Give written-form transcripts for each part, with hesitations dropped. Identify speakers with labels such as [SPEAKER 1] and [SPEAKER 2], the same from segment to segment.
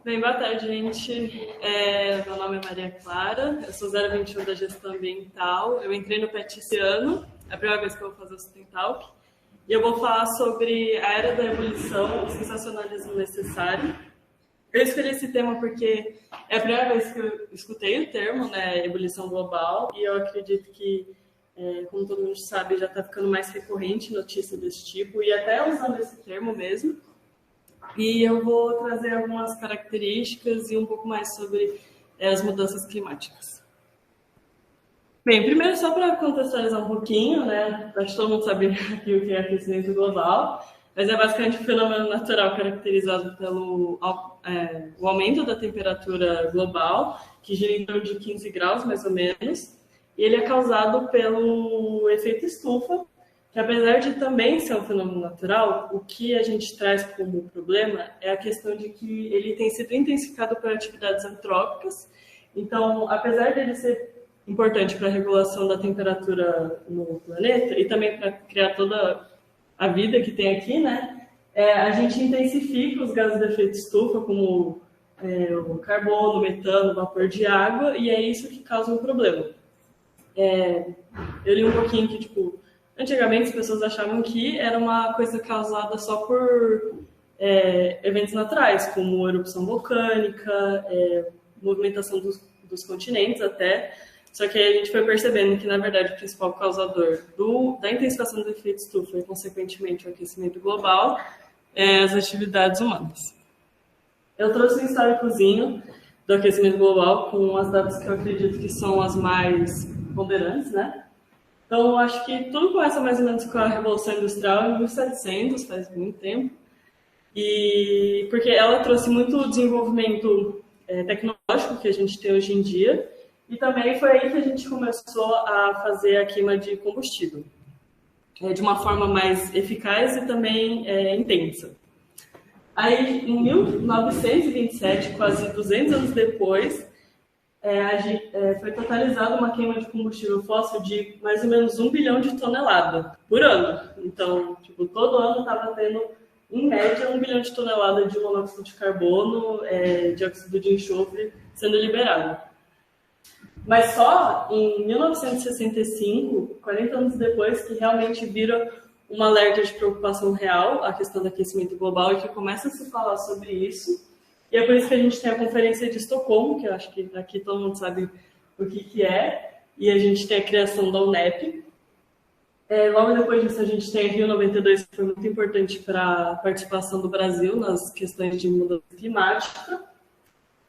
[SPEAKER 1] Bem, boa tarde, gente. Meu nome é Maria Clara, eu sou 021 da Gestão Ambiental. Eu entrei no PET esse ano, é a primeira vez que eu vou fazer o Sustentalk. E eu vou falar sobre a era da ebulição, o sensacionalismo necessário. Eu escolhi esse tema porque é a primeira vez que eu escutei o termo, né, ebulição global, e eu acredito que, como todo mundo sabe, já está ficando mais recorrente notícia desse tipo, e até usando esse termo mesmo. E eu vou trazer algumas características e um pouco mais sobre as mudanças climáticas. Bem, primeiro só para contextualizar um pouquinho, né? Acho que todo mundo sabe aqui o que é aquecimento global, mas é basicamente um fenômeno natural caracterizado pelo o aumento da temperatura global, que gira em torno de 15 graus, mais ou menos, e ele é causado pelo efeito estufa, que apesar de também ser um fenômeno natural, o que a gente traz como problema é a questão de que ele tem sido intensificado por atividades antrópicas. Então, apesar dele ser importante para a regulação da temperatura no planeta e também para criar toda a vida que tem aqui, né, a gente intensifica os gases de efeito estufa, como o carbono, o metano, o vapor de água, e é isso que causa um problema. Eu li um pouquinho que, antigamente as pessoas achavam que era uma coisa causada só por eventos naturais, como erupção vulcânica, movimentação dos continentes até. Só que aí a gente foi percebendo que, na verdade, o principal causador da intensificação do efeito estufa e, consequentemente, o aquecimento global é as atividades humanas. Eu trouxe um históricozinho do aquecimento global com as datas que eu acredito que são as mais ponderantes, né? Então, eu acho que tudo começa mais ou menos com a Revolução Industrial em 1700, faz muito tempo, e porque ela trouxe muito desenvolvimento tecnológico que a gente tem hoje em dia, e também foi aí que a gente começou a fazer a queima de combustível, de uma forma mais eficaz e também intensa. Aí, em 1927, quase 200 anos depois, foi totalizada uma queima de combustível fóssil de mais ou menos 1 bilhão de toneladas por ano. Então, todo ano estava tendo, em média, 1 bilhão de toneladas de monóxido de carbono, dióxido de enxofre sendo liberado. Mas só em 1965, 40 anos depois, que realmente vira um alerta de preocupação real a questão do aquecimento global e que começa a se falar sobre isso. E é por isso que a gente tem a Conferência de Estocolmo, que eu acho que aqui todo mundo sabe o que é, e a gente tem a criação da UNEP. Logo depois disso, a gente tem a Rio 92, que foi muito importante para a participação do Brasil nas questões de mudança climática.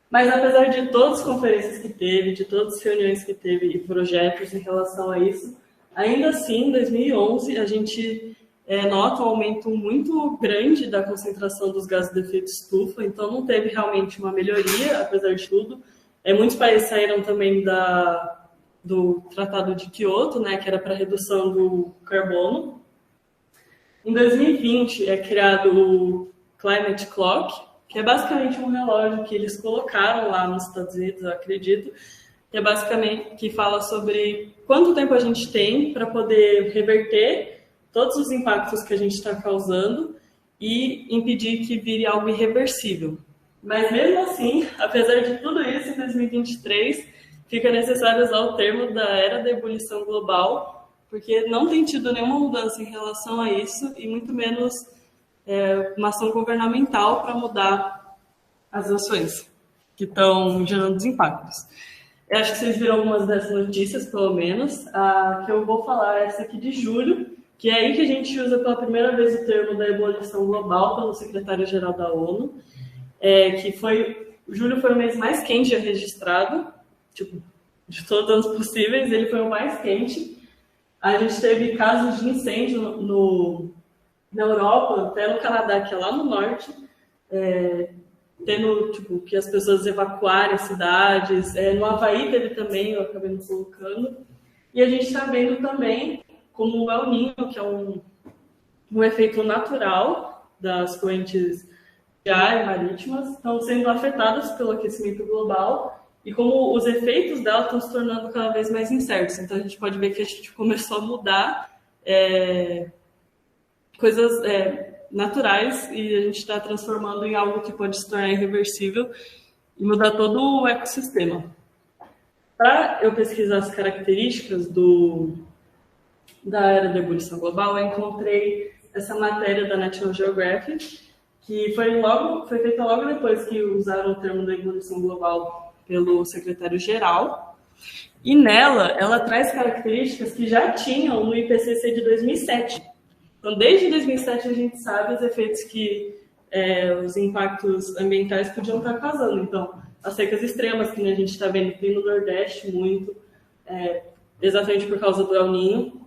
[SPEAKER 1] Mas apesar de todas as conferências que teve, de todas as reuniões que teve e projetos em relação a isso, ainda assim, em 2011, a gente nota um aumento muito grande da concentração dos gases de efeito estufa, então não teve realmente uma melhoria, apesar de tudo. Muitos países saíram também do Tratado de Kyoto, né, que era para redução do carbono. Em 2020 é criado o Climate Clock, que é basicamente um relógio que eles colocaram lá nos Estados Unidos, eu acredito, que é basicamente que fala sobre quanto tempo a gente tem para poder reverter todos os impactos que a gente está causando e impedir que vire algo irreversível. Mas mesmo assim, apesar de tudo isso, em 2023 fica necessário usar o termo da era da ebulição global, porque não tem tido nenhuma mudança em relação a isso e muito menos uma ação governamental para mudar as ações que estão gerando os impactos. Eu acho que vocês viram algumas dessas notícias, pelo menos. A que eu vou falar é essa aqui de julho, que é aí que a gente usa pela primeira vez o termo da ebulição global pelo secretário-geral da ONU, julho foi o mês mais quente já registrado, de todos os anos possíveis, ele foi o mais quente. A gente teve casos de incêndio na Europa, até no Canadá, que é lá no norte, tendo que as pessoas evacuarem cidades. No Havaí teve também, eu acabei não colocando. E a gente está vendo também como o El Niño, que é um efeito natural das correntes de ar e marítimas, estão sendo afetadas pelo aquecimento global e como os efeitos dela estão se tornando cada vez mais incertos. Então a gente pode ver que a gente começou a mudar coisas naturais e a gente está transformando em algo que pode se tornar irreversível e mudar todo o ecossistema. Para eu pesquisar as características da era da ebulição global, eu encontrei essa matéria da National Geographic, que foi feita logo depois que usaram o termo da ebulição global pelo secretário-geral. E nela, ela traz características que já tinham no IPCC de 2007. Então, desde 2007, a gente sabe os efeitos que os impactos ambientais podiam estar causando. Então, as secas extremas, que a gente está vendo aqui no Nordeste muito, exatamente por causa do El Niño,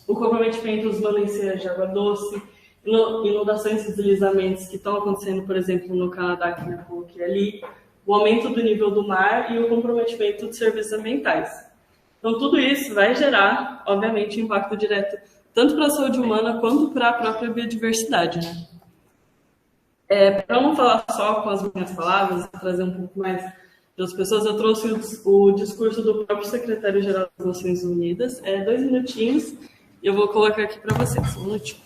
[SPEAKER 1] o comprometimento dos mananciais de água doce, inundações e deslizamentos que estão acontecendo, por exemplo, no Canadá, que eu coloquei ali, o aumento do nível do mar e o comprometimento de serviços ambientais. Então, tudo isso vai gerar, obviamente, impacto direto tanto para a saúde humana quanto para a própria biodiversidade, né? Para não falar só com as minhas palavras, trazer um pouco mais das pessoas, eu trouxe o discurso do próprio secretário-geral das Nações Unidas. 2 minutinhos, e eu vou colocar aqui para vocês. Um minutinho.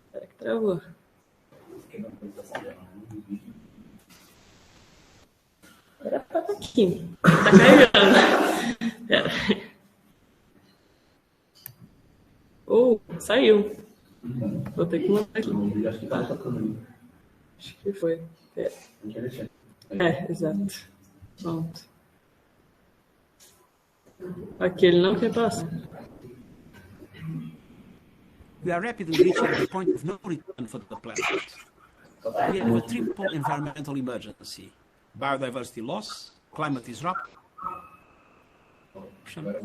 [SPEAKER 1] Espera que travou. Era para estar aqui. Está carregando. Pera. Saiu. Vou ter que mandar aqui. Acho que foi. Exato. Pronto. Aqui ele não quer passar.
[SPEAKER 2] We are rapidly reaching the point of no return for the planet. We have a triple environmental emergency: biodiversity loss, climate disruption,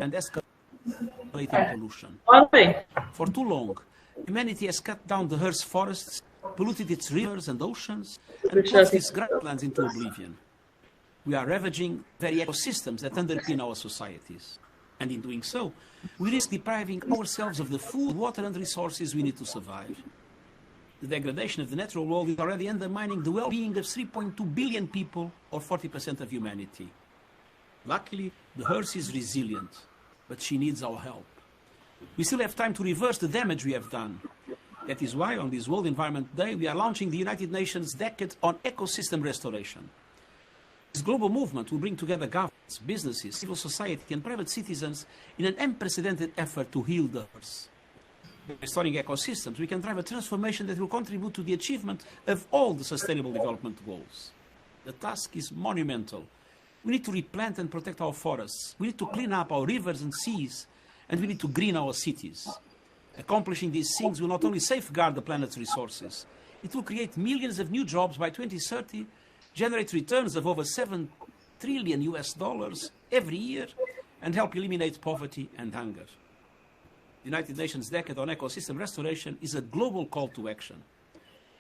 [SPEAKER 2] and escalating pollution. For too long, humanity has cut down the Earth's forests, polluted its rivers and oceans, and plunged its grasslands into oblivion. We are ravaging very ecosystems that underpin our societies. And in doing so, we risk depriving ourselves of the food, water and resources we need to survive. The degradation of the natural world is already undermining the well-being of 3.2 billion people, or 40% of humanity. Luckily, the Earth is resilient, but she needs our help. We still have time to reverse the damage we have done. That is why, on this World Environment Day, we are launching the United Nations Decade on Ecosystem Restoration. This global movement will bring together governments, businesses, civil society and private citizens in an unprecedented effort to heal the Earth. By restoring ecosystems, we can drive a transformation that will contribute to the achievement of all the Sustainable Development Goals. The task is monumental. We need to replant and protect our forests. We need to clean up our rivers and seas. And we need to green our cities. Accomplishing these things will not only safeguard the planet's resources, it will create millions of new jobs by 2030, generate returns of over $7 trillion every year, and help eliminate poverty and hunger. The United Nations Decade on Ecosystem Restoration is a global call to action.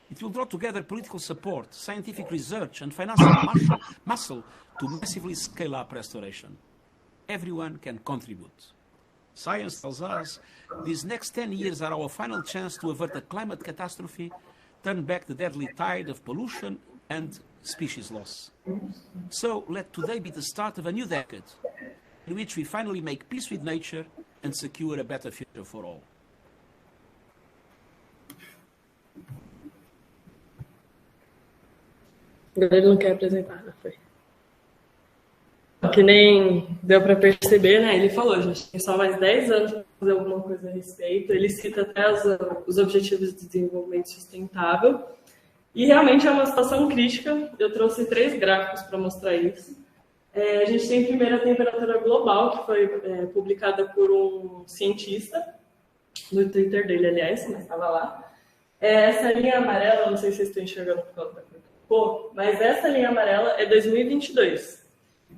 [SPEAKER 2] It will draw together political support, scientific research, and financial muscle to massively scale up restoration. Everyone can contribute. Science tells us these next 10 years are our final chance to avert a climate catastrophe, turn back the deadly tide of pollution and species loss. So let today be the start of a new decade in which we finally make peace with nature and secure a better future for all.
[SPEAKER 1] Agora ele não quer apresentar, não foi? Que nem deu para perceber, né? Ele falou, a gente tem só mais 10 anos para fazer alguma coisa a respeito. Ele cita até os Objetivos de Desenvolvimento Sustentável. E realmente é uma situação crítica. Eu trouxe 3 gráficos para mostrar isso. A gente tem primeiro a temperatura global, que foi publicada por um cientista, no Twitter dele, aliás, mas estava lá. Essa linha amarela, não sei se vocês estão enxergando por causa da cor, mas essa linha amarela é 2022.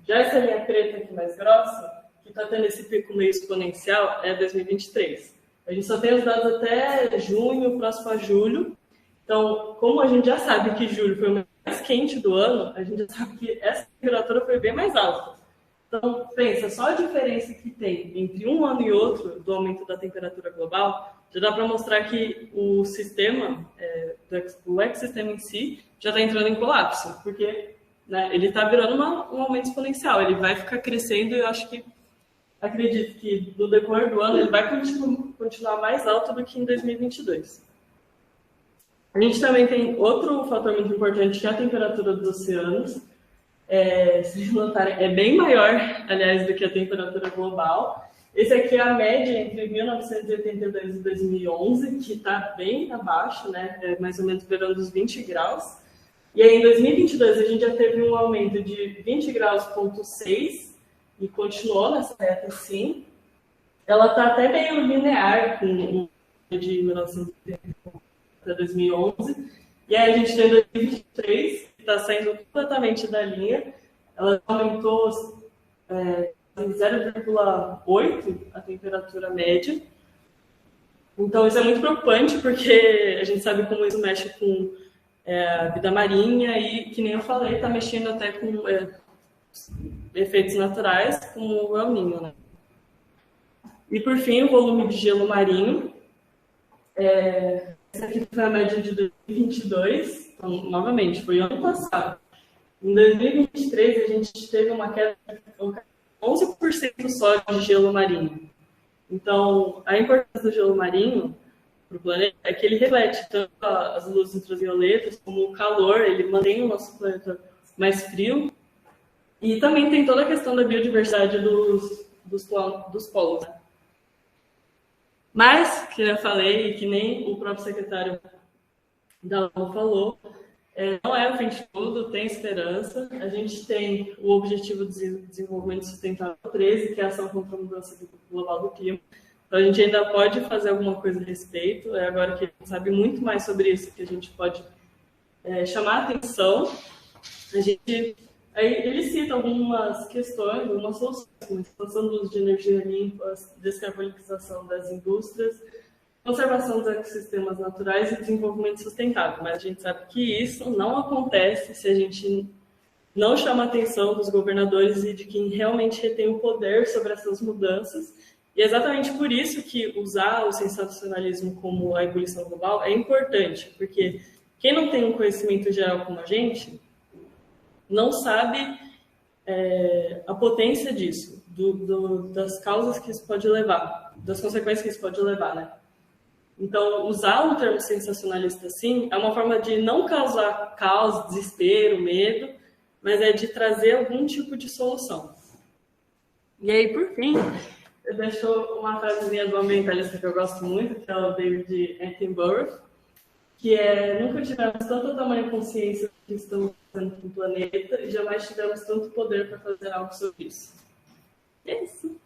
[SPEAKER 1] Já essa linha preta aqui mais grossa, que está tendo esse pico meio exponencial, é 2023. A gente só tem os dados até junho, próximo a julho. Então, como a gente já sabe que julho foi o mês mais quente do ano, a gente já sabe que essa temperatura foi bem mais alta. Então, pensa, só a diferença que tem entre um ano e outro do aumento da temperatura global, já dá para mostrar que o sistema, o ecossistema em si, já está entrando em colapso, porque ele está virando um aumento exponencial, ele vai ficar crescendo e eu acredito que no decorrer do ano ele vai continuar mais alto do que em 2022. A gente também tem outro fator muito importante, que é a temperatura dos oceanos. Se vocês notarem, é bem maior, aliás, do que a temperatura global. Esse aqui é a média entre 1982 e 2011, que está bem abaixo, né? Mais ou menos beirando os 20 graus. E aí, em 2022, a gente já teve um aumento de 20 graus,6 e continuou nessa reta, sim. Ela está até meio linear com o de 1980 até 2011. E aí, a gente tem 2023, que está saindo completamente da linha. Ela aumentou 0,8 a temperatura média. Então, isso é muito preocupante, porque a gente sabe como isso mexe com a vida marinha e, que nem eu falei, está mexendo até com efeitos naturais, como o El Niño, né? E, por fim, o volume de gelo marinho. Essa aqui foi a média de 2022. Então, novamente, foi ano passado. Em 2023, a gente teve uma queda de 11% só de gelo marinho. Então, a importância do gelo marinho para o planeta é que ele reflete tanto as luzes ultravioletas como o calor, ele mantém o nosso planeta mais frio. E também tem toda a questão da biodiversidade dos polos. Né? Mas, que eu falei, e que nem o próprio secretário da ONU falou, não é o fim de tudo, tem esperança. A gente tem o Objetivo de Desenvolvimento Sustentável 13, que é a ação contra a mudança global do clima. Então, a gente ainda pode fazer alguma coisa a respeito. Agora que a gente sabe muito mais sobre isso, que a gente pode chamar a atenção. Aí ele cita algumas questões, algumas soluções, como a expansão do uso de energia limpa, descarbonização das indústrias, conservação dos ecossistemas naturais e desenvolvimento sustentável. Mas a gente sabe que isso não acontece se a gente não chama a atenção dos governadores e de quem realmente retém o poder sobre essas mudanças. E é exatamente por isso que usar o sensacionalismo como a ebulição global é importante, porque quem não tem um conhecimento geral como a gente não sabe a potência disso, das causas que isso pode levar, das consequências que isso pode levar, né? Então, usar um termo sensacionalista assim é uma forma de não causar caos, desespero, medo, mas é de trazer algum tipo de solução. E aí, por fim, eu deixo uma frasezinha do ambientalista que eu gosto muito, que é o David Attenborough, que nunca tivemos tanta tamanha consciência do que estamos fazendo com o planeta e jamais tivemos tanto poder para fazer algo sobre isso. É isso.